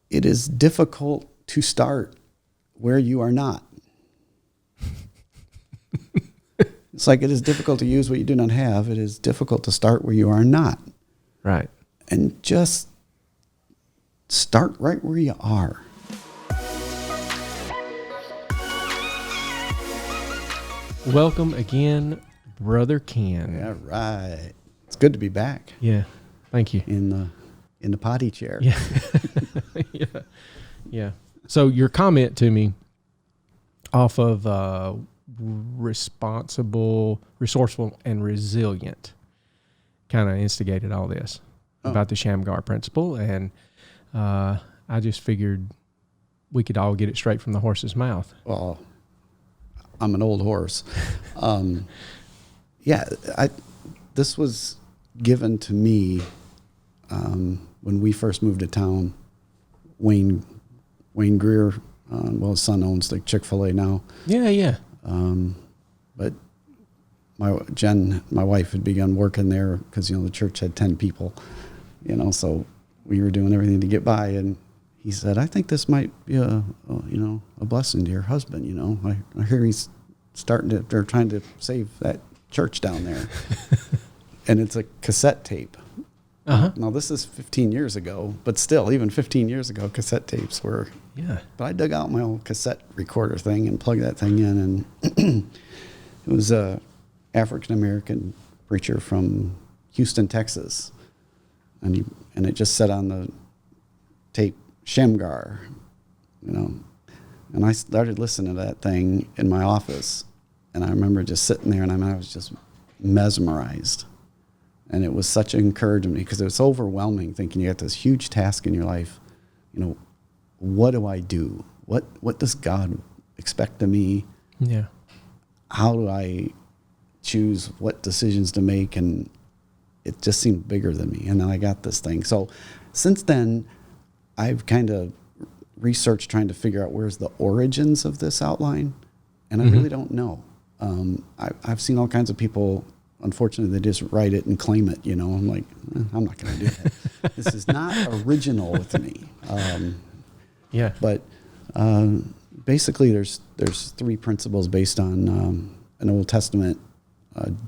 it is difficult to start where you are not. It's like it is difficult to use what you do not have. It is difficult to start where you are not. Right. And just start right where you are. Welcome again, Brother Ken. Yeah, right. It's good to be back. Yeah. Thank you. In the potty chair. Yeah. Yeah. Yeah. So your comment to me off of responsible, resourceful, and resilient kind of instigated all this about the Shamgar Principle. And I just figured we could all get it straight from the horse's mouth. Well, I'm an old horse. This was given to me when we first moved to town. Wayne Greer, his son owns the Chick-fil-A now. Yeah. But my wife had begun working there because, the church had 10 people, so we were doing everything to get by. And he said, I think this might be a blessing to your husband. I hear he's they're trying to save that church down there. And it's a cassette tape. Uh-huh. Now this is 15 years ago, but still, even 15 years ago, cassette tapes were. Yeah. But I dug out my old cassette recorder thing and plugged that thing in, and it was a African-American preacher from Houston, Texas. And it just said on the tape, Shamgar, And I started listening to that thing in my office. And I remember just sitting there, and I was just mesmerized. And it was such an encouragement because it was overwhelming thinking you got this huge task in your life. What do I do? What does God expect of me? Yeah. How do I choose what decisions to make? And it just seemed bigger than me. And then I got this thing. So since then, I've kind of researched trying to figure out where's the origins of this outline. And I really don't know. I've seen all kinds of people. Unfortunately, they just write it and claim it. I'm like, I'm not going to do that. This is not original with me. Yeah. But basically, there's three principles based on an Old Testament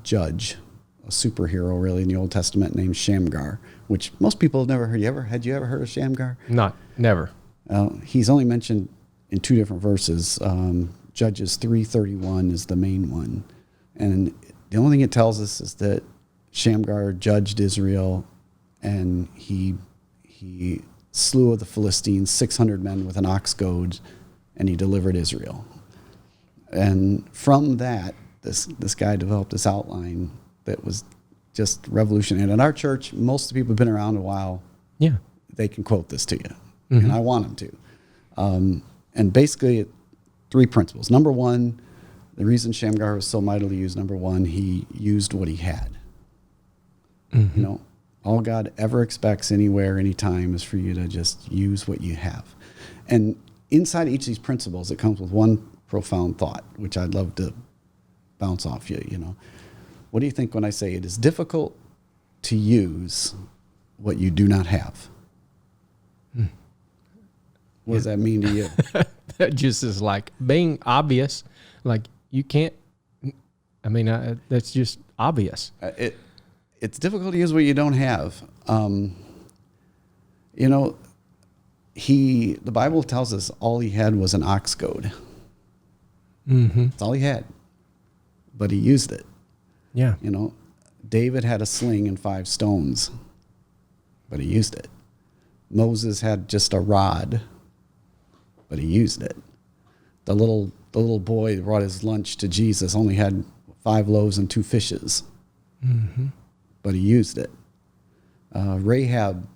judge, a superhero really in the Old Testament named Shamgar, which most people have never heard. Had you ever heard of Shamgar? Never. He's only mentioned in two different verses. Judges 3:31 is the main one, and the only thing it tells us is that Shamgar judged Israel, and he slew of the Philistines 600 men with an ox goad, and he delivered Israel. And from that, this guy developed this outline that was just revolutionary. And in our church, most of the people who've been around a while, Yeah. they can quote this to you, and I want them to. And basically, three principles. Number one, the reason Shamgar was so mightily used, number one, he used what he had. All God ever expects anywhere, anytime is for you to just use what you have. And inside each of these principles, it comes with one profound thought, which I'd love to bounce off you. What do you think when I say it is difficult to use what you do not have? What does that mean to you? That just is like being obvious. Like you can't, that's just obvious. It's difficult to use what you don't have. The Bible tells us all he had was an ox goad. That's all he had. But he used it. Yeah. David had a sling and 5 stones, but he used it. Moses had just a rod, but he used it. The little boy that brought his lunch to Jesus only had 5 loaves and 2 fishes, but he used it. Rahab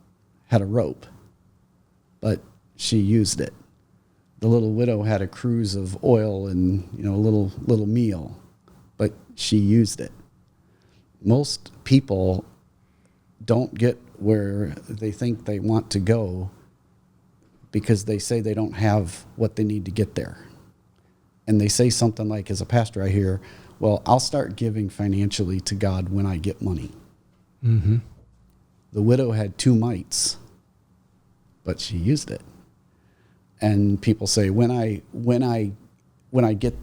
had a rope, but she used it. The little widow had a cruse of oil and a little meal, but she used it. Most people don't get where they think they want to go because they say they don't have what they need to get there. And they say something like, as a pastor, I hear, well, I'll start giving financially to God when I get money. The widow had 2 mites, but she used it. And people say, when I get,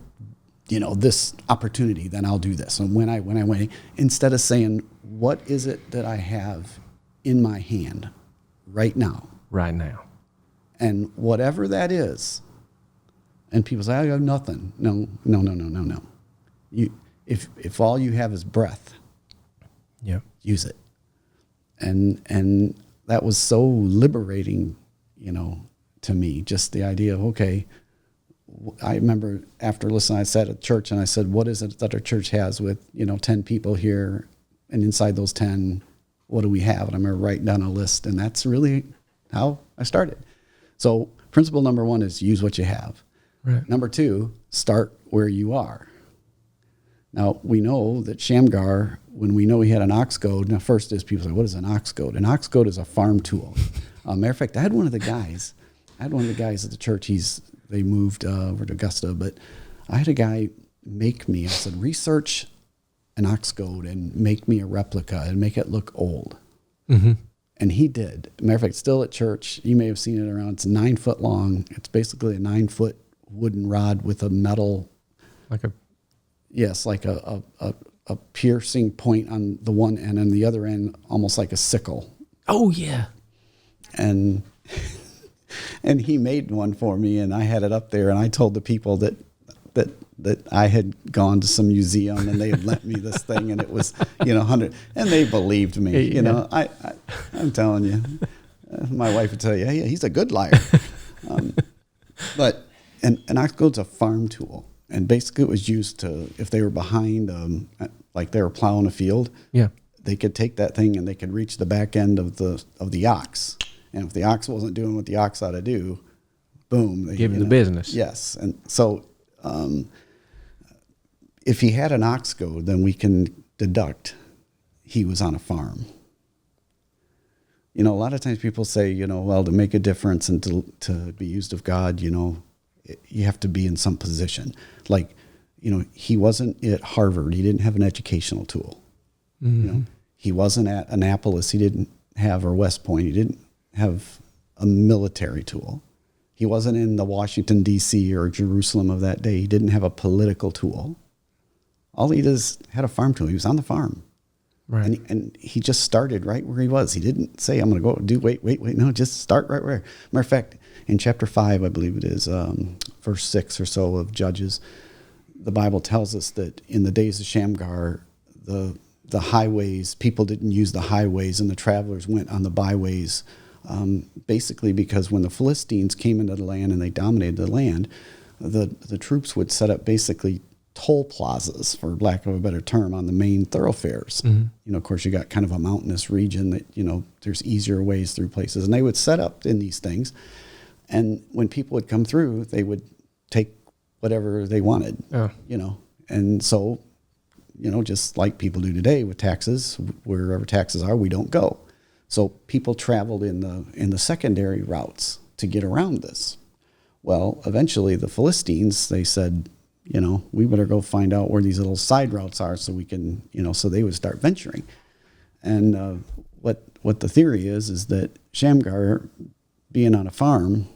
this opportunity, then I'll do this. And when I, instead of saying, what is it that I have in my hand right now? Right now. And whatever that is, and people say, I have nothing. No. If all you have is breath, Yeah. use it. And that was so liberating, to me, just the idea of, okay, I remember after listening, I sat at church and I said, what is it that our church has with, 10 people here, and inside those 10, what do we have? And I remember writing down a list, and that's really how I started. So principle number 1 is use what you have. Right. Number 2, start where you are. Now, we know that Shamgar, when we know he had an ox goad, now first is people say, what is an ox goad? An ox goad is a farm tool. Matter of fact, I had one of the guys at the church, they moved over to Augusta, but I had a guy make me, I said, research an ox goad and make me a replica and make it look old. Mm-hmm. And he did. Matter of fact, still at church, you may have seen it around. It's 9 foot long. It's basically a 9-foot wooden rod with a metal, like a piercing point on the one end, and the other end almost like a sickle. Oh yeah. And he made one for me, and I had it up there, and I told the people that I had gone to some museum and they had lent me this thing, and it was, 100, and they believed me. I'm telling you, my wife would tell you, hey, he's a good liar. But an ox goad's a farm tool, and basically it was used to, if they were behind, like they were plowing a field, yeah, they could take that thing and they could reach the back end of the ox, and if the ox wasn't doing what the ox ought to do, boom, they give him the business. Yes, and so. If he had an ox goad, then we can deduct he was on a farm. A lot of times people say, well, to make a difference and to be used of God, you have to be in some position. Like, he wasn't at Harvard. He didn't have an educational tool. Mm-hmm. He wasn't at Annapolis. He didn't have, or West Point. He didn't have a military tool. He wasn't in the Washington, D.C. or Jerusalem of that day. He didn't have a political tool. All he had a farm tool. He was on the farm. Right. And he just started right where he was. He didn't say, I'm going to go do, wait. No, just start right where. Matter of fact, in chapter 5, I believe it is, verse 6 or so of Judges, the Bible tells us that in the days of Shamgar, the highways, people didn't use the highways, and the travelers went on the byways. Basically because when the Philistines came into the land and they dominated the land, the troops would set up basically toll plazas, for lack of a better term, on the main thoroughfares. Mm-hmm. Of course, you got kind of a mountainous region that, there's easier ways through places. And they would set up in these things. And when people would come through, they would take whatever they wanted, And so, just like people do today with taxes, wherever taxes are, we don't go. So people traveled in the secondary routes to get around this. Well, eventually the Philistines, they said, we better go find out where these little side routes are so we can, so they would start venturing. And what the theory is that Shamgar, being on a farm,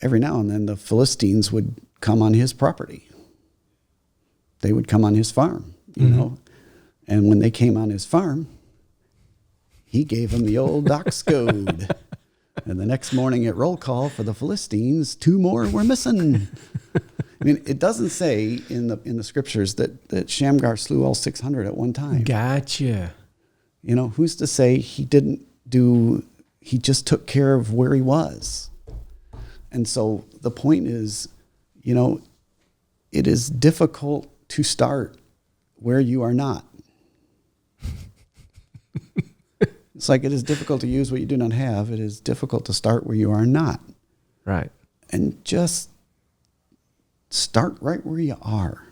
every now and then the Philistines would come on his property. They would come on his farm, and when they came on his farm, he gave them the old ox goad. And the next morning at roll call for the Philistines, 2 more were missing. I mean, it doesn't say in the scriptures that Shamgar slew all 600 at one time. Gotcha. Who's to say he just took care of where he was. And so the point is, it is difficult to start where you are not. It's like it is difficult to use what you do not have. It is difficult to start where you are not. Right. And just start right where you are.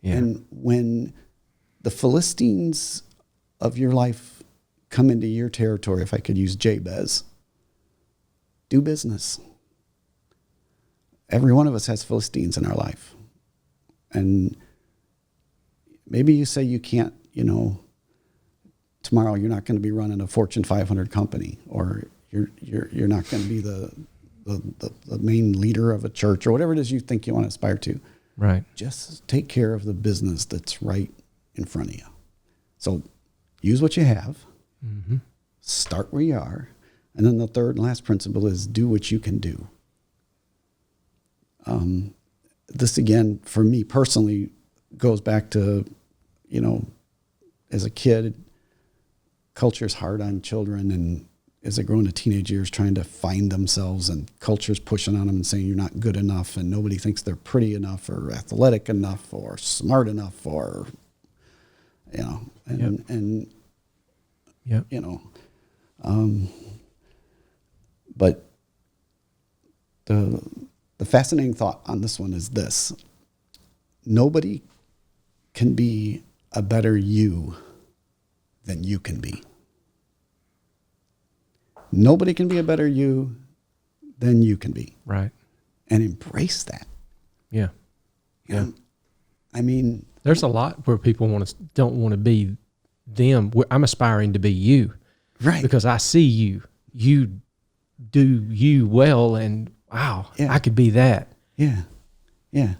Yeah. And when the Philistines of your life come into your territory, if I could use Jabez, do business. Every one of us has Philistines in our life. And maybe you say you can't, tomorrow you're not going to be running a Fortune 500 company, or You're not going to be the main leader of a church or whatever it is you think you want to aspire to. Right. Just take care of the business that's right in front of you. So use what you have. Mm-hmm. Start where you are. And then the third and last principle is do what you can do. This, again, for me personally, goes back to, as a kid, culture's hard on children, and as they grow into teenage years, trying to find themselves, and culture's pushing on them and saying you're not good enough, and nobody thinks they're pretty enough or athletic enough or smart enough or, but the fascinating thought on this one is this: nobody can be a better you than you can be. Nobody can be a better you than you can be. Right. And embrace that. Yeah. Yeah. I mean, there's a lot where people don't want to be them. I'm aspiring to be you. Right. Because I see you. You do you well, and wow, yeah. I could be that. Yeah. Yeah.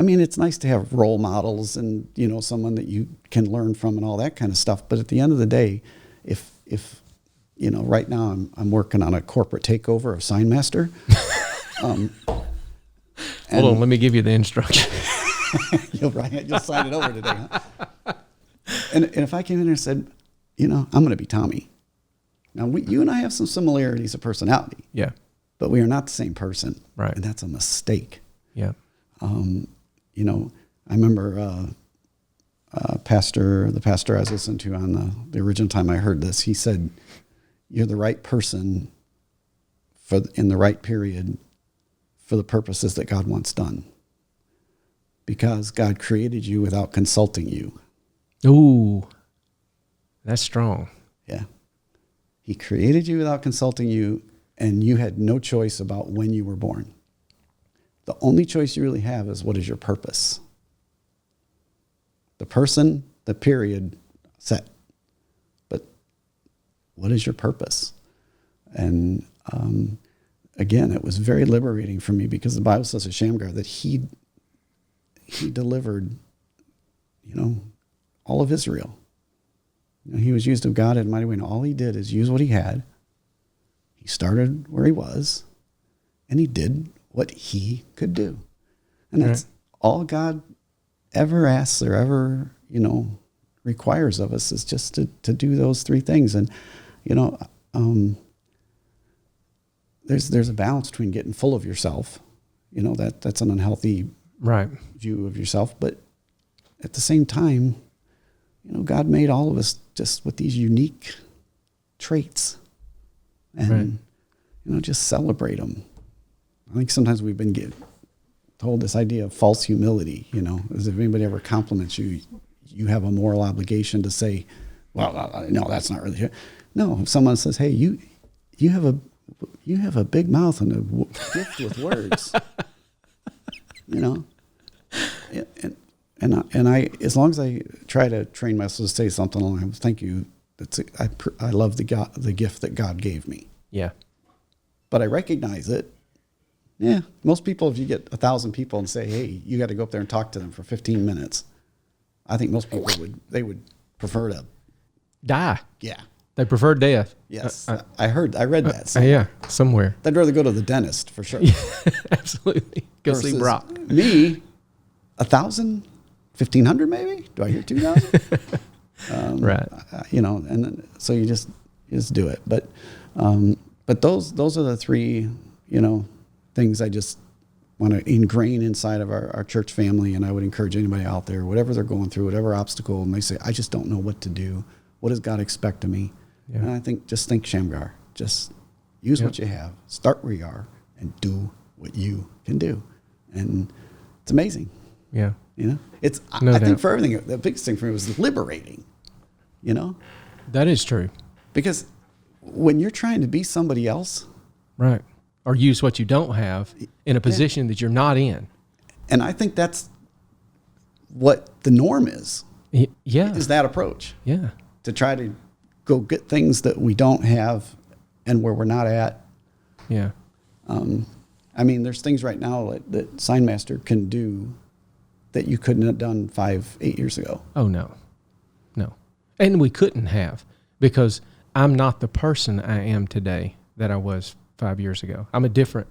It's nice to have role models and, someone that you can learn from and all that kind of stuff. But at the end of the day, if right now I'm working on a corporate takeover of SignMaster. Hold on, let me give you the instruction. You'll sign it over today, huh? And if I came in there and said, I'm going to be Tommy. Now, you and I have some similarities of personality. Yeah. But we are not the same person. Right. And that's a mistake. Yeah. I remember the pastor I was listening to on the original time I heard this, he said, you're the right person in the right period for the purposes that God wants done. Because God created you without consulting you. Ooh, that's strong. Yeah. He created you without consulting you, and you had no choice about when you were born. The only choice you really have is, what is your purpose? The person, the period, set. But what is your purpose? And again, it was very liberating for me, because the Bible says of Shamgar that he delivered, all of Israel. He was used of God in a mighty way, and all he did is use what he had. He started where he was, and he did what he could do. And that's all God ever asks or ever, requires of us, is just to do those three things. And, there's a balance between getting full of yourself. That's an unhealthy view of yourself. But at the same time, God made all of us just with these unique traits, and, just celebrate them. I think sometimes we've been told this idea of false humility, as if anybody ever compliments you, you have a moral obligation to say, well, no, that's not really true. No, if someone says, hey, you have a big mouth and a gift with words, and I, as long as I try to train myself to say something along, thank you. I love the gift that God gave me. Yeah. But I recognize it. Yeah. Most people, if you get 1,000 people and say, hey, you got to go up there and talk to them for 15 minutes. I think most people would prefer to die. Yeah. They prefer death. Yes. I read that. Somewhere. Yeah. Somewhere. They'd rather go to the dentist for sure. Absolutely. Go see Brock. Me, 1,000, 1,500 maybe? Do I hear 2,000? Right. And then, so you just do it. But those are the three, things I just want to ingrain inside of our church family. And I would encourage anybody out there, whatever they're going through, whatever obstacle, and they say, I just don't know what to do. What does God expect of me? Yeah. And I think Shamgar. Just use what you have. Start where you are and do what you can do. And it's amazing. Yeah. I think for everything, the biggest thing for me was liberating, That is true. Because when you're trying to be somebody else. Right. Or use what you don't have in a position that you're not in. And I think that's what the norm is. Yeah. Is that approach. Yeah. To try to go get things that we don't have and where we're not at. Yeah. I mean, there's things right now that SignMaster can do that you couldn't have done 5-8 years ago. Oh, no. No. And we couldn't have, because I'm not the person I am today that I was 5 years ago. I'm a different,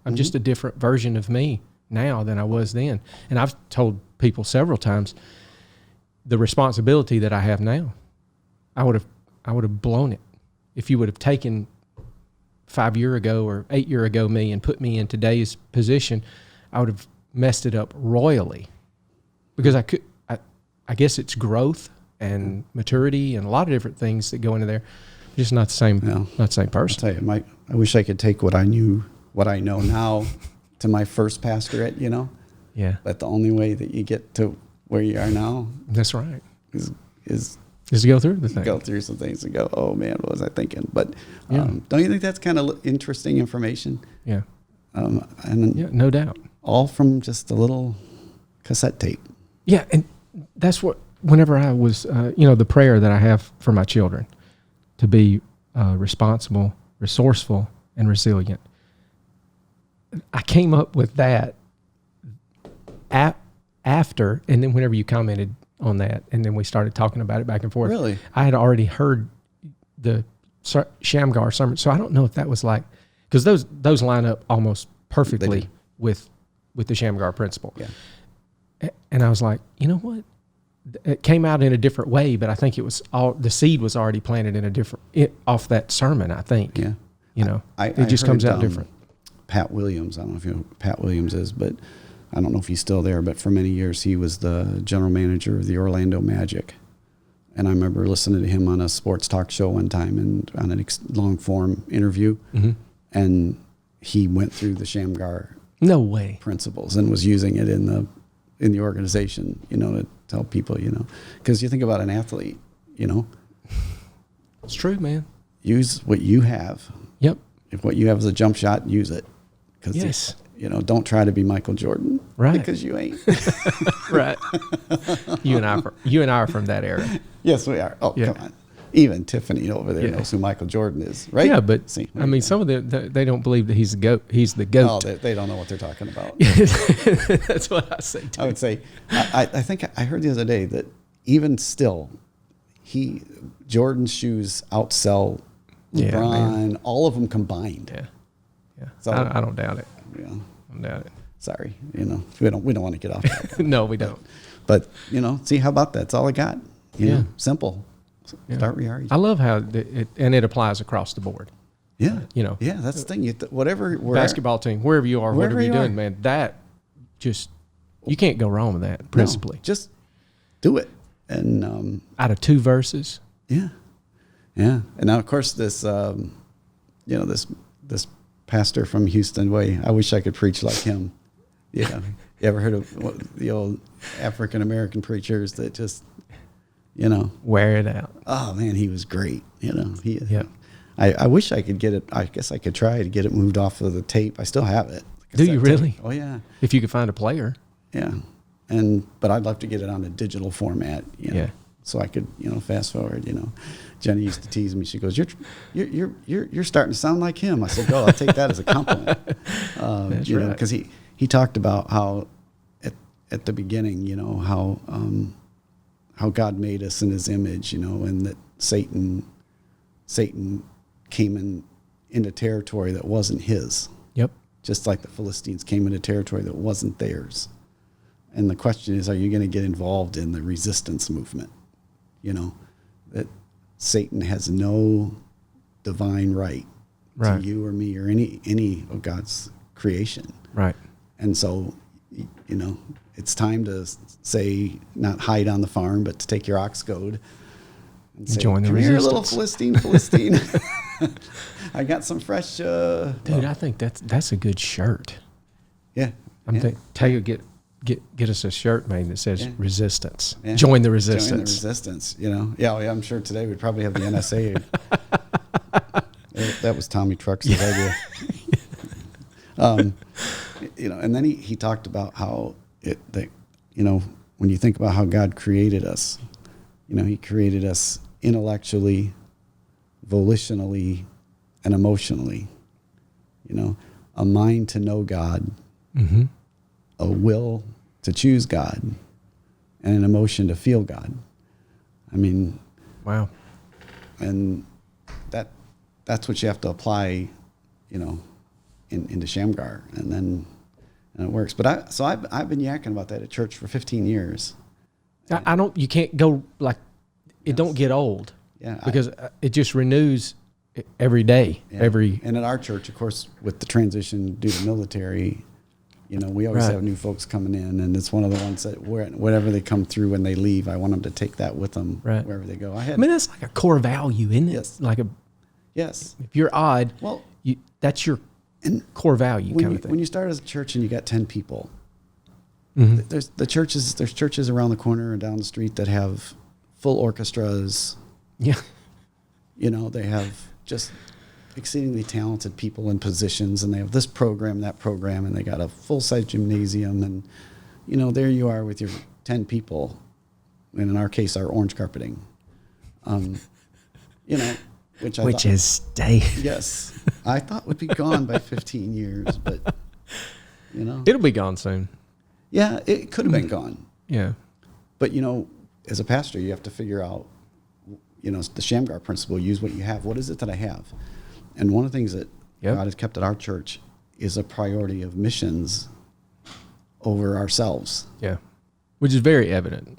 I'm just a different version of me now than I was then. And I've told people several times the responsibility that I have now, I would have blown it if you would have taken 5 year ago or 8 year ago me and put me in today's position. I would have messed it up royally, because I guess it's growth and maturity and a lot of different things that go into there. Just not the same, not the same person. I'll tell you, I wish I could take what I know now to my first pastorate, Yeah. But the only way that you get to where you are now That's right. is to go through the thing. go through some things and go, oh man, what was I thinking? But Yeah. don't you think that's kind of interesting information? Yeah. And Yeah, no doubt. all from just a little cassette tape. Yeah, and that's what, whenever I was, the prayer that I have for my children, to be responsible, resourceful, and resilient. I came up with that after, and then whenever you commented on that, and then we started talking about it back and forth. Really? I had already heard the Shamgar sermon, so I don't know if that was like, because those line up almost perfectly with the Shamgar Principle. Yeah. And I was like, you know what? It came out in a different way, but I think it was the seed was already planted in a different, off that sermon, I think. Yeah. It just comes out different. Pat Williams, I don't know if you know who Pat Williams is, but I don't know if he's still there, but for many years he was the general manager of the Orlando Magic. And I remember listening to him on a sports talk show one time and on a long form interview. Mm-hmm. And he went through the Shamgar No way. principles and was using it in the organization, to tell people, because you think about an athlete, It's true, man. use what you have. Yep. If what you have is a jump shot, use it. Yes. Don't try to be Michael Jordan. Right. Because you ain't. Right. You and I are from that era. Yes, we are. Oh, Yeah. come on. Even Tiffany over there knows who Michael Jordan is, right? Yeah, but See, some of they don't believe that he's the GOAT. He's the GOAT. Oh, they don't know what they're talking about. That's what I say too. I would say, I think I heard the other day that even still, Jordan's shoes outsell Yeah, LeBron, man. all of them combined. Yeah. Yeah. So- I don't doubt it. Yeah. I don't doubt it. Sorry, we don't want to get off that. No, we don't. But see, how about that? That's all I got. Yeah. Simple. Yeah. Start where you are. I love how it applies across the board. Yeah. Yeah, that's the thing. Whatever Basketball team, wherever you are, wherever whatever you're you doing, are. man, that just, you can't go wrong with that, principally. No, just do it. And Out of 2 verses. yeah. And now, of course, this this pastor from Houston, I wish I could preach like him. You ever heard of the old African American preachers that just, Wear it out. oh man, he was great. Yeah. I wish I could get it. I guess I could try to get it moved off of the tape. I still have it. Do you really? Oh yeah. If you could find a player. Yeah. But I'd love to get it on a digital format, Yeah. so I could, fast forward, Jenny used to tease me. She goes, you're starting to sound like him. I said, oh, I'll take that as a compliment. That's right. Because he talked about how at the beginning, how God made us in his image, and that Satan came into territory that wasn't his. Yep. Just like the Philistines came into territory that wasn't theirs. And the question is, are you going to get involved in the resistance movement? That Satan has no divine right Right. to you or me or any of God's creation. Right. And so, it's time to say, not hide on the farm, but to take your ox goad and say, join the come here, little resistance." Philistine. I got some fresh... Dude, I think that's a good shirt. Yeah. Tell you, get us a shirt made that says resistance. Yeah. Join the Join resistance. the resistance, Yeah, I'm sure today we'd probably have the NSA. That was Tommy Truck's idea. And then he talked about how when you think about how God created us, he created us intellectually, volitionally, and emotionally. You know, a mind to know God, Mm-hmm. a will to choose God, and an emotion to feel God. I mean, Wow. and that's what you have to apply, you know, into Shamgar, and it works. But I've been yakking about that at church for 15 years. I don't. You can't go like it. Don't get old. Yeah, because it just renews every day. Yeah. And at our church, of course, with the transition due to military, you know, we always Right. have new folks coming in, and it's one of the ones that whatever they come through when they leave, I want them to take that with them Right. wherever they go. I mean, that's like a core value, isn't it? Yes. Like yes. if you're odd, Well, that's your and core value kind of thing. when you start as a church and you got 10 people, Mhm. there's churches around the corner and down the street that have full orchestras. Yeah. You know, they have just exceedingly talented people in positions, and they have this program, that program, and they got a full-size gymnasium, and, you know, there you are with your 10 people, and in our case, our orange carpeting. You know, which thought, is stay. yes, I thought would be gone by 15 years, but, you know. It'll be gone soon. Yeah, it could have been gone. Yeah. But, you know, as a pastor, you have to figure out, you know, the Shamgar Principle, use what you have. What is it that I have? And one of the things that Yep. God has kept at our church is a priority of missions over ourselves. Yeah. Which is very evident,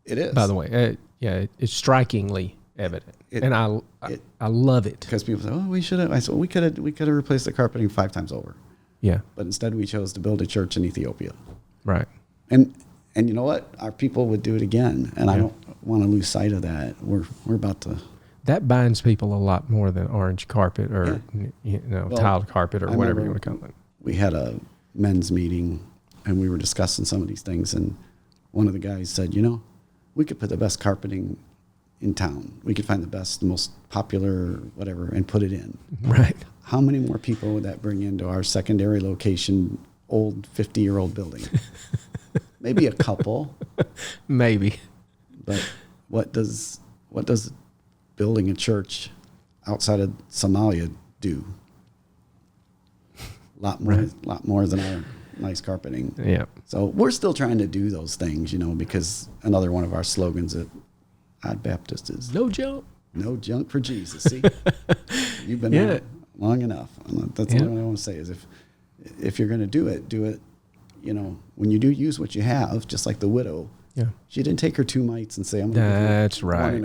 It is. by the way. It's strikingly evident. And I love it. Because people say, oh, we should have. I said, well, we could have replaced the carpeting 5 times over. Yeah. But instead we chose to build a church in Ethiopia. Right. And you know what? Our people would do it again. And I don't want to lose sight of that. We're about to. That binds people a lot more than orange carpet or tiled carpet or I whatever you remember want to call it. We had a men's meeting, and we were discussing some of these things, and one of the guys said, you know, we could put the best carpeting in town. We could find the best, most popular, whatever, and put it in. Right. How many more people would that bring into our secondary location, old 50-year-old building? Maybe a couple. Maybe. But what does building a church outside of Somalia do? Lot more than our nice carpeting. Yeah. So we're still trying to do those things, you know, because another one of our slogans at Odd Baptist is No junk. no junk for Jesus. See, you've been there long enough. And that's the only one I want to say is if you're going to do it, you know, when you do use what you have, just like the widow. Yeah. She didn't take her 2 mites and say, I'm going to That's right.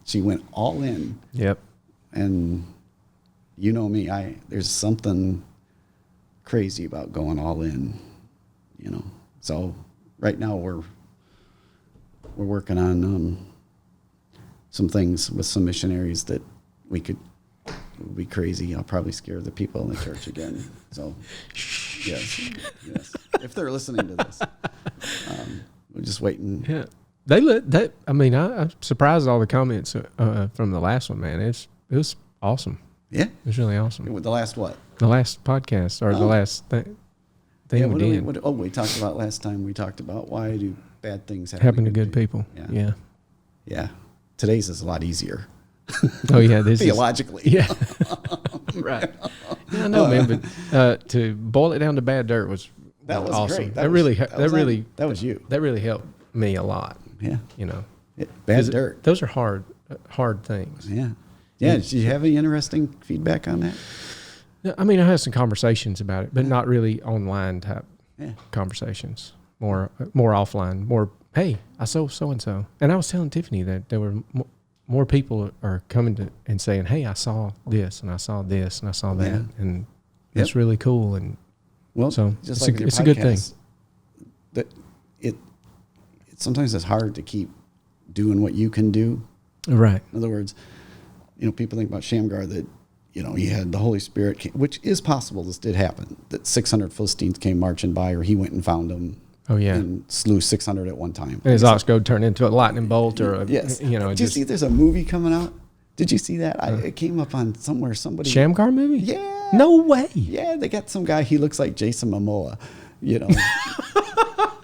She went all in. Yep. And you know me, there's something crazy about going all in, you know. So right now we're working on some things with some missionaries that would be crazy. I'll probably scare the people in the church again. So yes. If they're listening to this, we're just waiting. Yeah. I'm surprised at all the comments from the last one, man. It was awesome. Yeah. It was really awesome. The last what? The last podcast or the last thing Yeah, we did. we talked about last time. We talked about why do bad things Happen to good people. Yeah. Yeah. Today's is a lot easier. Oh yeah, this theologically. Yeah. Right. Yeah, I know, man. But to boil it down to bad dirt was awesome. Great. That really was you. That really helped me a lot. Yeah. You know, bad dirt. Those are hard things. Yeah. Yeah. Did you have any interesting feedback on that? I mean, I had some conversations about it, but not really online type conversations. More offline. More, hey, I saw so and so, and I was telling Tiffany that there were more people are coming to and saying, hey, I saw this and I saw this and I saw that, and it's really cool. And so just it's a good thing. That it sometimes it's hard to keep doing what you can do. Right. In other words, you know, people think about Shamgar that, you know, he had the Holy Spirit, which is possible. This did happen. That 600 Philistines came marching by, or he went and found them. Oh yeah, and slew 600 at one time. And his ox goad turned into a lightning bolt, or yes, you know. Did you see? There's a movie coming out. Did you see that? It came up on somewhere. Somebody Shamgar movie? Yeah. No way. Yeah, they got some guy. He looks like Jason Momoa. You know.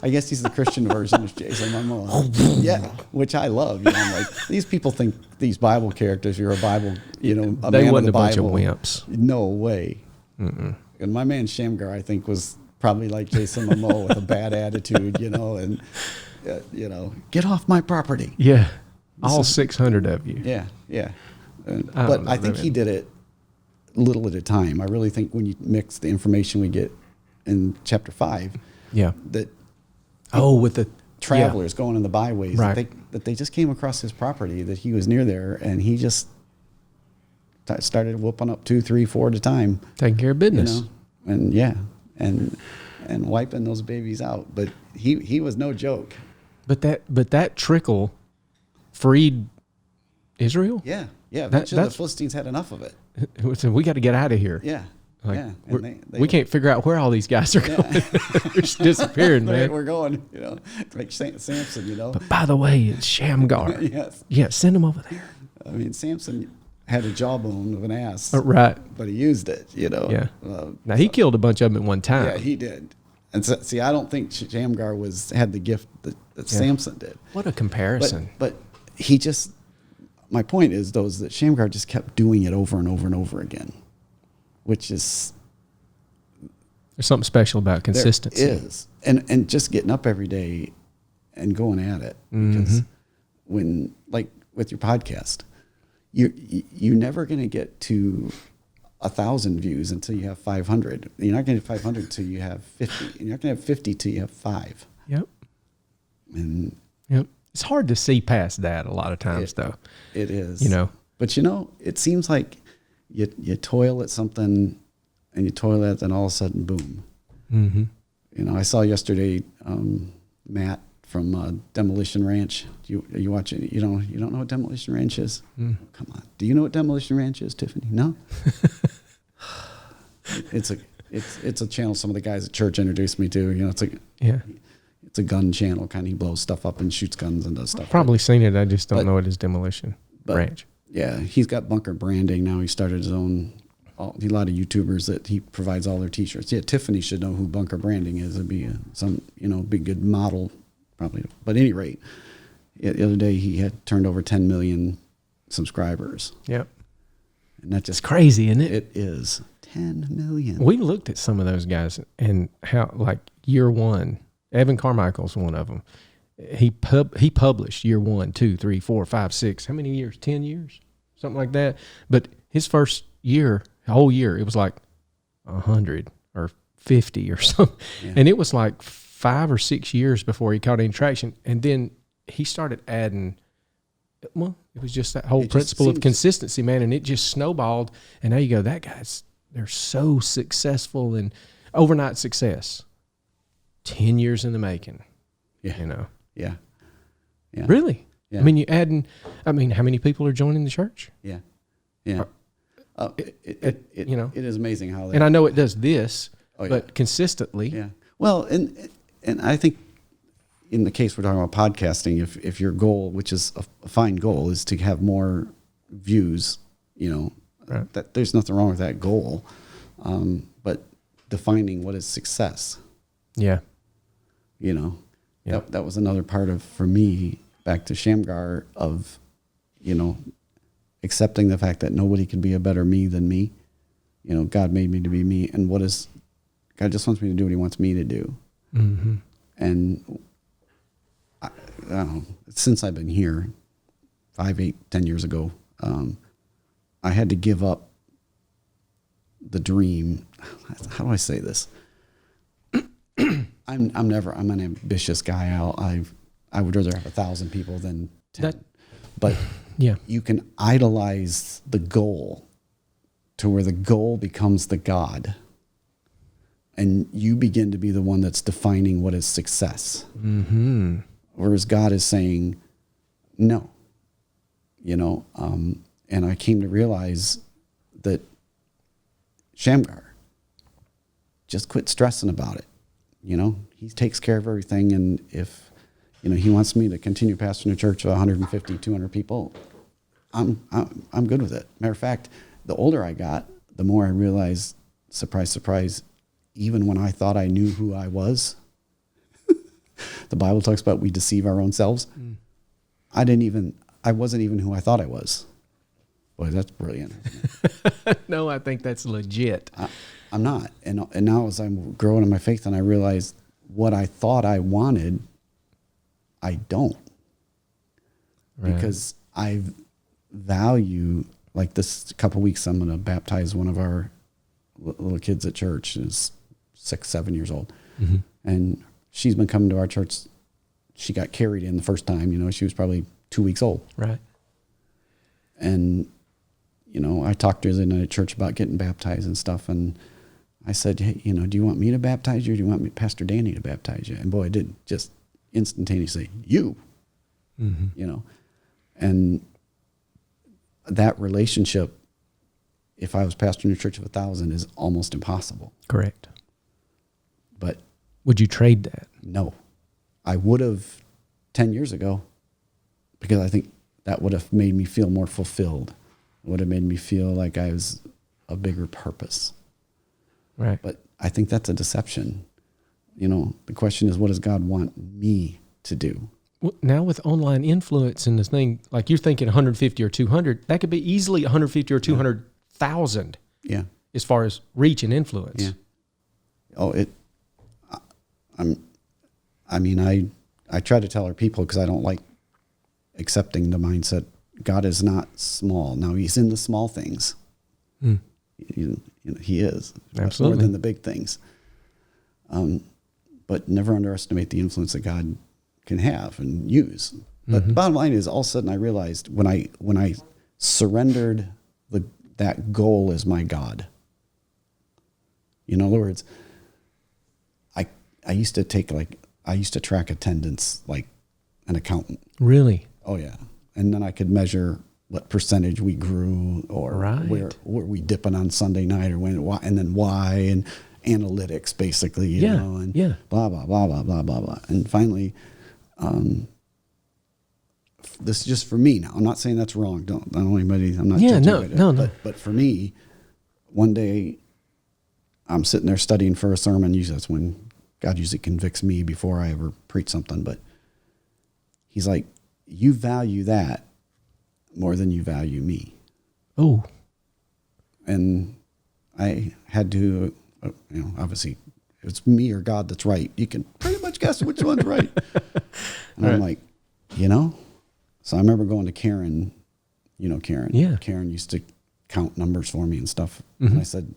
I guess he's the Christian version of Jason Momoa. Yeah, which I love. You know, I'm like, these people think these Bible characters, you're a Bible, you know, a They man of wasn't the a bunch of Bible. wimps. No way. And my man Shamgar, I think, was probably like Jason Momoa with a bad attitude, you know, and, you know, get off my property. Yeah. All 600 of you. Yeah, yeah. I But don't know, I think that he did it little at a time. I really think when you mix the information we get in chapter 5, Yeah. that With the travelers going in the byways, Right. that they just came across his property, that he was near there, and he just started whooping up 2, 3, 4 at a time. taking care of business. You know? And yeah, and wiping those babies out. But he was no joke. But that trickle freed Israel. Yeah, yeah. Eventually the that's- Philistines had enough of it. So we got to get out of here. Yeah, Like, yeah. we can't figure out where all these guys are going. They're just disappearing, man. We're going, you know, like Samson, you know. But by the way, it's Shamgar. Yes. Yeah, send him over there. I mean, Samson had a jawbone of an ass, Right. but he used it, you know. Yeah. Now he killed a bunch of them at one time. Yeah, he did. And so, see, I don't think Shamgar had the gift that Samson did. What a comparison. But he just, my point is, though, is that Shamgar just kept doing it over and over and over again, which is, There's something special about consistency. there is. And just getting up every day and going at it. Because when, like with your podcast, you're never going to get to 1,000 views until you have 500. You're not going to get 500 until you have 50. And you're not going to have 50 till you have 5. Yep. And Yep. It's hard to see past that a lot of times, though. it is. You know. But, you know, it seems like you toil at something and you toil at it, and all of a sudden, boom. Mm-hmm. You know, I saw yesterday Matt from Demolition Ranch. Are you watching? You don't know what Demolition Ranch is? Come on. Do you know what Demolition Ranch is, Tiffany? No. It's a channel some of the guys at church introduced me to. You know, it's a gun channel. Kind of, he blows stuff up and shoots guns and does stuff. Probably seen it. I just don't know it as Demolition Ranch. Yeah, he's got bunker branding now. He started his own. A lot of YouTubers that he provides all their T-shirts. Yeah, Tiffany should know who bunker branding is. It'd be be a good model probably. But at any rate, the other day he had turned over 10 million subscribers. Yep. And that's just It's crazy, isn't it? It is 10 million. We looked at some of those guys and how, like, year one, Evan Carmichael's one of them. He published year 1, 2, 3, 4, 5, 6. How many years? 10 years? Something like that. But his first year, whole year, it was like 100 or 50 or something. Yeah. And it was like 5 or 6 years before he caught any traction. And then he started adding, well, it was just that whole principle of consistency, man. And it just snowballed. And now you go, they're so successful and overnight success. 10 years in the making. Yeah. You know? Yeah. Yeah. Really? Yeah. I mean, how many people are joining the church? Yeah. Yeah. It is amazing how. And I know it does this, but consistently. Yeah. Well, and I think in the case we're talking about podcasting, if your goal, which is a fine goal, is to have more views, right. That there's nothing wrong with that goal, but defining what is success. Yeah. That was another part of, for me, back to Shamgar, of, accepting the fact that nobody can be a better me than me. God made me to be me, and God just wants me to do what he wants me to do. Mm-hmm. And I don't know, since I've been here 5, 8, 10 years ago, I had to give up the dream. How do I say this? I'm an ambitious guy. I would rather have 1,000 people than 10. But yeah, you can idolize the goal to where the goal becomes the God, and you begin to be the one that's defining what is success. Mm-hmm. Whereas God is saying, no. And I came to realize that Shamgar, just quit stressing about it. He takes care of everything. And if, he wants me to continue pastoring a church of 150, 200 people, I'm good with it. Matter of fact, the older I got, the more I realized, surprise, surprise, even when I thought I knew who I was, the Bible talks about we deceive our own selves. I wasn't even who I thought I was. Boy, that's brilliant. No, I think that's legit. I'm not. And now as I'm growing in my faith and I realize what I thought I wanted, I don't. Right. Because I value, like this couple weeks, I'm going to baptize one of our little kids at church. Is 6, 7 years old. Mm-hmm. And she's been coming to our church. She got carried in the first time, she was probably 2 weeks old. Right. And, I talked to her the other night at church about getting baptized and stuff. And I said, hey, do you want me to baptize you or do you want Pastor Danny to baptize you? And boy, it did just instantaneously, you, and that relationship, if I was pastoring a church of 1,000, is almost impossible. Correct. But would you trade that? No, I would have 10 years ago, because I think that would have made me feel more fulfilled. It would have made me feel like I was a bigger purpose. Right. But I think that's a deception. The question is, what does God want me to do? Well, now with online influence and this thing, like you're thinking 150 or 200, that could be easily 150 or 200,000. Yeah. As far as reach and influence. Yeah. Oh, I try to tell our people, because I don't like accepting the mindset, God is not small. Now he's in the small things. He is. Absolutely. More than the big things. But never underestimate the influence that God can have and use. But the bottom line is, all of a sudden I realized when I surrendered that goal as my God. In other words, I used to track attendance like an accountant. Really? Oh yeah. And then I could measure what percentage we grew, or where were we dipping on Sunday night, or and then why, and analytics basically, you know, and blah, blah, blah, blah, blah, blah, blah. And finally, this is just for me now. I'm not saying that's wrong. Don't anybody, I'm not judging. No. But for me, one day I'm sitting there studying for a sermon. Usually that's when God usually convicts me before I ever preach something. But he's like, you value that more than you value me. Oh. And I had to, obviously it's me or God that's right. You can pretty much guess which one's right. And I'm like, so I remember going to Karen, Karen. Yeah. Karen used to count numbers for me and stuff. And I said,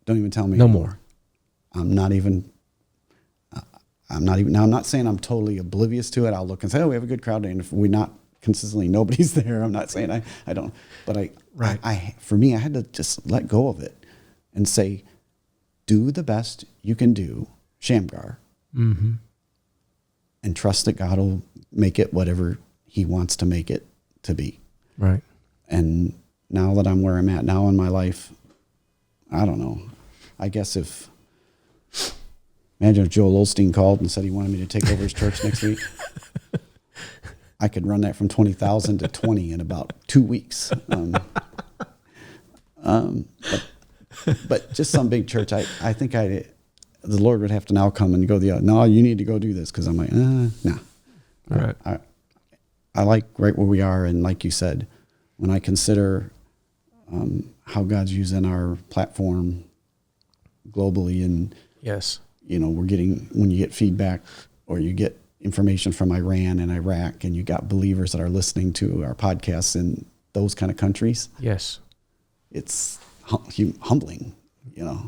don't even tell me no anymore. more. I'm not saying I'm totally oblivious to it. I'll look and say, oh, we have a good crowd day. And if we're not consistently, nobody's there. I'm not saying I don't, but for me, I had to just let go of it and say, do the best you can do, Shamgar, and trust that God will make it whatever he wants to make it to be. Right. And now that I'm where I'm at now in my life, I don't know. I guess imagine if Joel Osteen called and said he wanted me to take over his church next week. I could run that from 20,000 to 20 in about 2 weeks. But just some big church, I think the Lord would have to now come and go no, you need to go do this. Cause I'm like, nah. Right. I like right where we are. And like you said, when I consider, how God's using our platform globally, and yes, we're getting, when you get feedback or you get information from Iran and Iraq, and you got believers that are listening to our podcasts in those kind of countries. Yes. It's humbling, Yeah.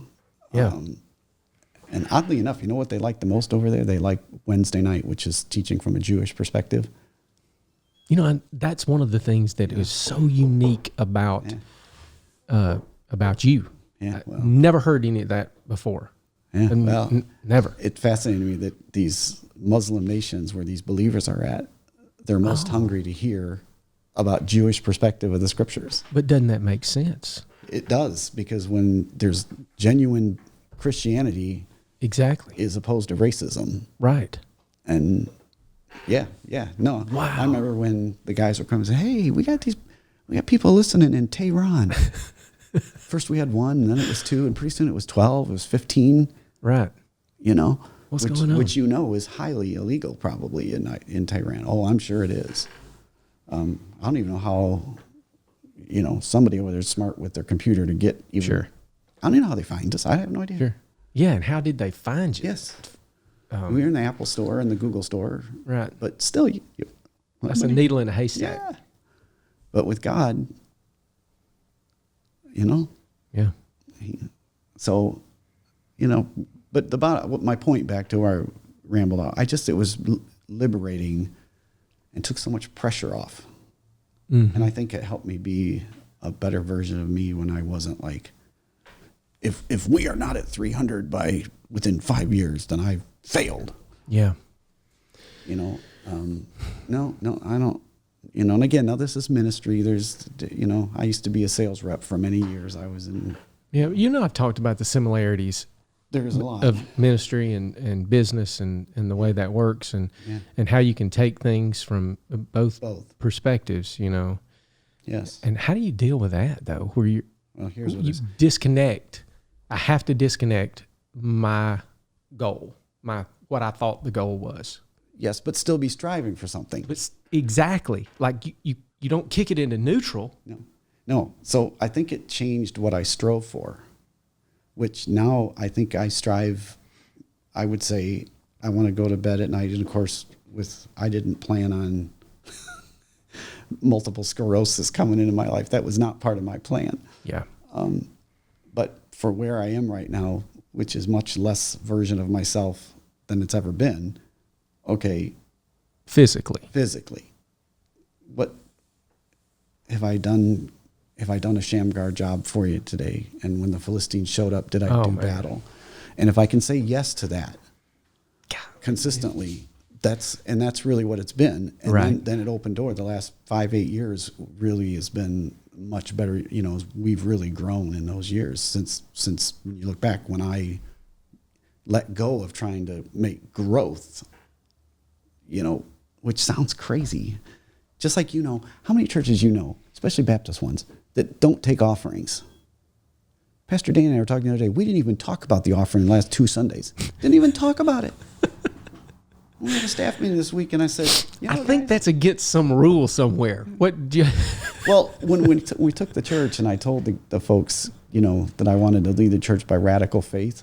And oddly enough, you know what they like the most over there? They like Wednesday night, which is teaching from a Jewish perspective. And that's one of the things that is so unique about you. Yeah, well, never heard any of that before. Yeah, well, never. It fascinated me that these Muslim nations where these believers are at, they're most hungry to hear about Jewish perspective of the scriptures. But doesn't that make sense? It does, because when there's genuine Christianity, exactly, is opposed to racism, right? And no. Wow. I remember when the guys were coming and said, "Hey, we got people listening in Tehran." First we had 1, and then it was 2, and pretty soon it was 12. It was 15. Right. What's going on? Which is highly illegal probably in Tehran. Oh, I'm sure it is. I don't even know how, somebody over there is smart with their computer to get even. Sure. I don't even know how they find us. I have no idea. Sure. Yeah, and how did they find you? Yes. We were in the Apple store and the Google store. Right. But still, that's a needle in a haystack. Yeah. But with God, Yeah. So, but my point back to where I rambled out, it was liberating and took so much pressure off. Mm-hmm. And I think it helped me be a better version of me when I wasn't like, if we are not at 300 within 5 years, then I've failed. Yeah. No, I don't. And again, now this is ministry. There's, I used to be a sales rep for many years. I was in. Yeah, I've talked about the similarities. There's a lot of ministry and business and the way that works and how you can take things from both perspectives, Yes. And how do you deal with that though? Where you disconnect. I have to disconnect my goal, what I thought the goal was. Yes, but still be striving for something. But exactly. Like you don't kick it into neutral. No. So I think it changed what I strove for, which now I think I strive. I would say I want to go to bed at night. And of course, I didn't plan on multiple sclerosis coming into my life. That was not part of my plan. Yeah. But for where I am right now, which is much less version of myself than it's ever been. Okay. Physically. What have I done? Have I done a Shamgar job for you today? And when the Philistines showed up, did I do battle? And if I can say yes to that consistently, that's really what it's been. And then it opened door. The last 5-8 years really has been much better. We've really grown in those years since when you look back when I let go of trying to make growth, which sounds crazy. Just like, how many churches especially Baptist ones, that don't take offerings? Pastor Dan and I were talking the other day. We didn't even talk about the offering the last 2 Sundays. Didn't even talk about it. We had a staff meeting this week, and I said, I think that's against some rule somewhere. What do you... Well, when we took the church, and I told the folks, that I wanted to lead the church by radical faith,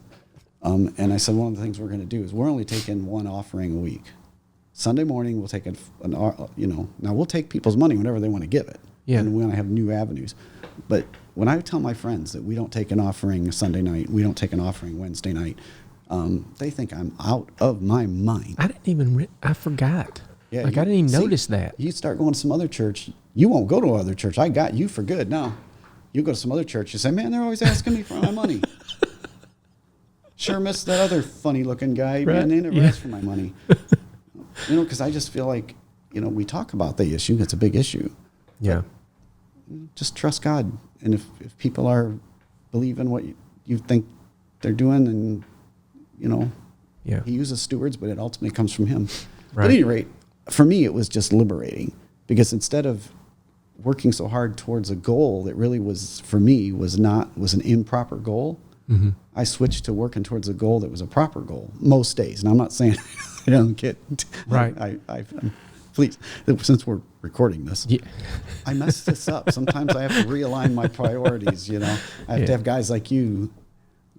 and I said one of the things we're going to do is we're only taking one offering a week. Sunday morning, we'll take now we'll take people's money whenever they want to give it. Yeah. And we want to have new avenues. But when I tell my friends that we don't take an offering Sunday night, we don't take an offering Wednesday night, they think I'm out of my mind. I didn't even, I forgot. Yeah, I didn't even notice that. You start going to some other church, you won't go to another church. I got you for good. Now, you go to some other church, you say, man, they're always asking me for my money. Sure miss that other funny looking guy, right. Man, they never asked for my money. Because I just feel like, we talk about the issue. It's a big issue. Yeah. Just trust God. And if people are believing what you think they're doing, and, He uses stewards, but it ultimately comes from Him. Right. But at any rate, for me, it was just liberating, because instead of working so hard towards a goal that really was, for me, was an improper goal, mm-hmm. I switched to working towards a goal that was a proper goal most days. And I'm not saying I don't get right. Please, since we're recording this, I mess this up. Sometimes I have to realign my priorities. I have to have guys like you,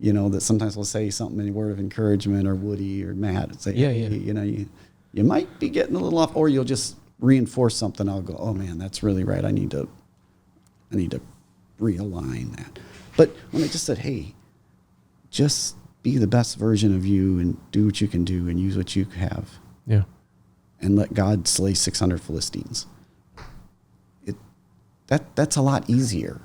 that sometimes will say something in a word of encouragement, or Woody or Matt, and say, you might be getting a little off, or you'll just reinforce something. I'll go, oh man, that's really right. I need to realign that. But when I just said, hey, just be the best version of you and do what you can do and use what you have. Yeah. And let God slay 600 Philistines. That's a lot easier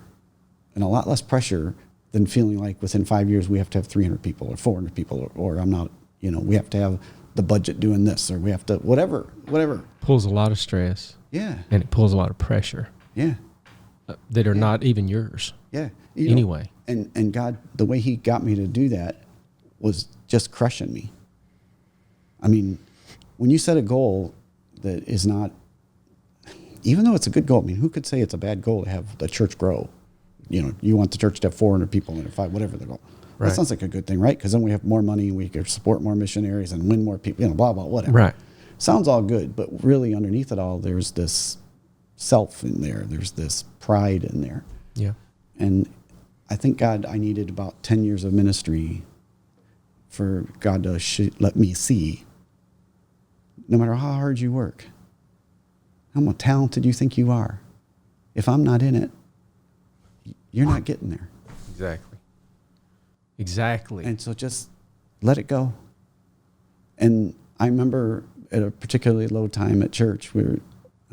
and a lot less pressure than feeling like within 5 years we have to have 300 people or 400 people or I'm not, we have to have the budget doing this, or we have to, whatever. Pulls a lot of stress. Yeah. And it pulls a lot of pressure. Yeah. That are not even yours. Yeah. Anyway. And God, the way He got me to do that was just crushing me. I mean, when you set a goal that is not, even though it's a good goal, I mean, who could say it's a bad goal to have the church grow? you want the church to have 400 people in it, 5, whatever the goal. Right. That sounds like a good thing, right? Because then we have more money and we can support more missionaries and win more people, blah, blah, whatever. Right. Sounds all good, but really underneath it all, there's this self in there. There's this pride in there. Yeah. And I think I needed about 10 years of ministry for God to let me see, no matter how hard you work, how talented you think you are, if I'm not in it, you're not getting there. Exactly. And so just let it go. And I remember at a particularly low time at church where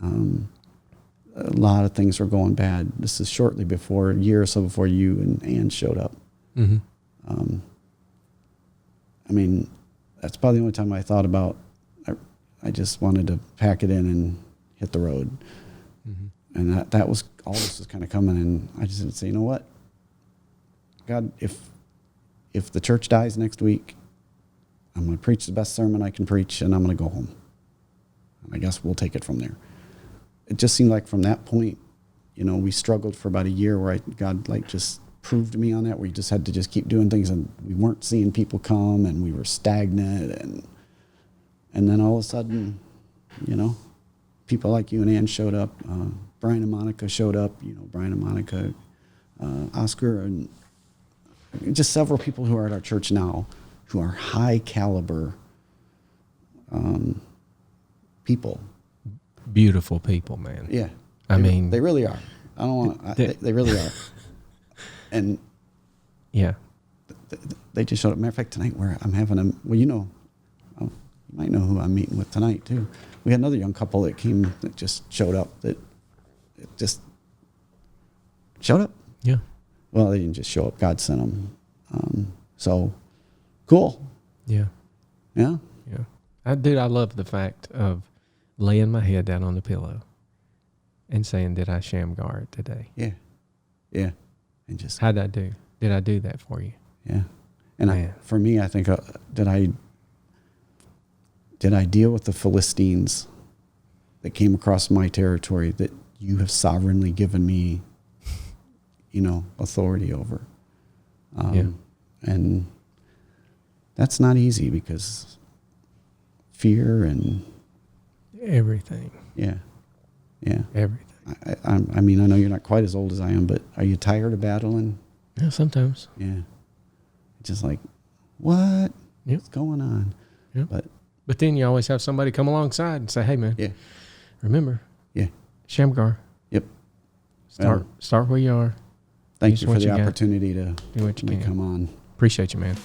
a lot of things were going bad. This is shortly before, a year or so before you and Ann showed up. Mm-hmm. I mean, that's probably the only time I thought about, I just wanted to pack it in and hit the road. Mm-hmm. And that was, all this was kind of coming, and I just didn't say, you know what? God, if the church dies next week, I'm going to preach the best sermon I can preach, and I'm going to go home. And I guess we'll take it from there. It just seemed like from that point, we struggled for about a year where God just proved me on that, where you just had to just keep doing things, and we weren't seeing people come, and we were stagnant, and then all of a sudden, people like you and Ann showed up. Brian and Monica showed up. Brian and Monica, Oscar, and just several people who are at our church now, who are high caliber people. Beautiful people, man. Yeah, I mean, they really are. I don't want to. They really are. And yeah, they just showed up. Matter of fact, tonight I'm having you might know who I'm meeting with tonight too. We had another young couple that came that just showed up. That just showed up. Yeah. Well, they didn't just show up. God sent them. So cool. Yeah. Yeah. Yeah. I love the fact of laying my head down on the pillow and saying, did I Shamgar it today? Yeah. Yeah. And just, how'd I do? Did I do that for you? Yeah. And for me, I think, did I deal with the Philistines that came across my territory that you have sovereignly given me, authority over? And that's not easy because fear and everything. Yeah. Yeah. Everything. I mean, I know you're not quite as old as I am, but are you tired of battling? Yeah, sometimes. Yeah. Just like, what? Yep. What's going on? Yep. But then you always have somebody come alongside and say, hey, man. Yeah. Remember. Yeah. Shamgar. Yep. Start where you are. Thank you for the opportunity to do what you can. come on. Appreciate you, man.